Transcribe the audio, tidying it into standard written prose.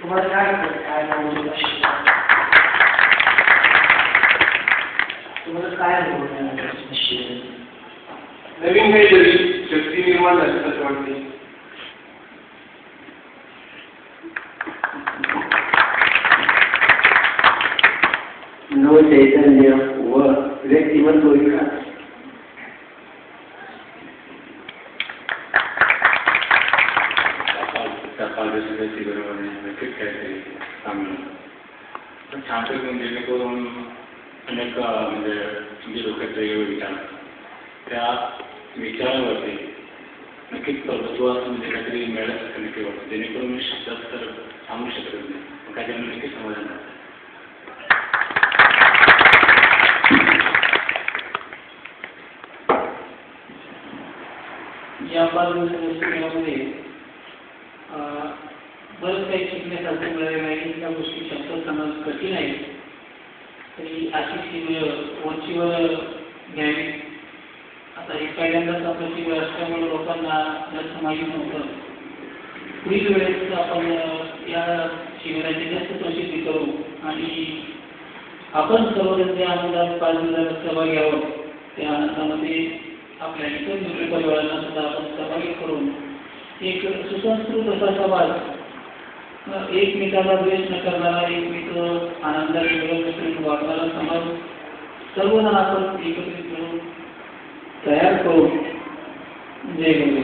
तुम्हाला काय नवीन काहीतरी शक्ती निर्माण झाली असं वाटते. नव चैतन्य व व्यक्तिमत्व विकास. जेणेकरून अनेक म्हणजे डोक्यात वेगवेगळे विचार त्या विचारावरती नक्कीच प्रभुत्व म्हणजे काहीतरी मिळाल्यासारखं नक्की वाटतं. जेणेकरून मी शब्दात तर सांगू शकत नाही, काहीतरी नक्की समाधान वाटतं. या 5 दिवसामध्ये बरंच काही शिकण्यासारखं मिळालेलं आहे. त्या गोष्टी शब्दात सांगणं कठीण आहे. तरी अशी शिबिर वंचीवर घ्यावी. आता हे पहिल्यांदाच आपलं शिबिर असल्यामुळे लोकांना जास्त माहिती नव्हतं. पुढील वेळेस आपण या शिबिराची जास्त प्रसिद्धी करू आणि आपण सर्वजण त्या आनंदात 5 दिवसात सहभागी घ्यावं. त्या आनंदामध्ये आपल्या इतर मित्र परिवारांना सुद्धा आपण सहभागी करून एक सुसंस्कृत असा समाज, एकमेकाला द्वेष न करणारा, एकमेक आनंदाने मिळून वागणारा समाज सर्वजण आपण एकत्रित मिळून तयार करू. जय गुरु.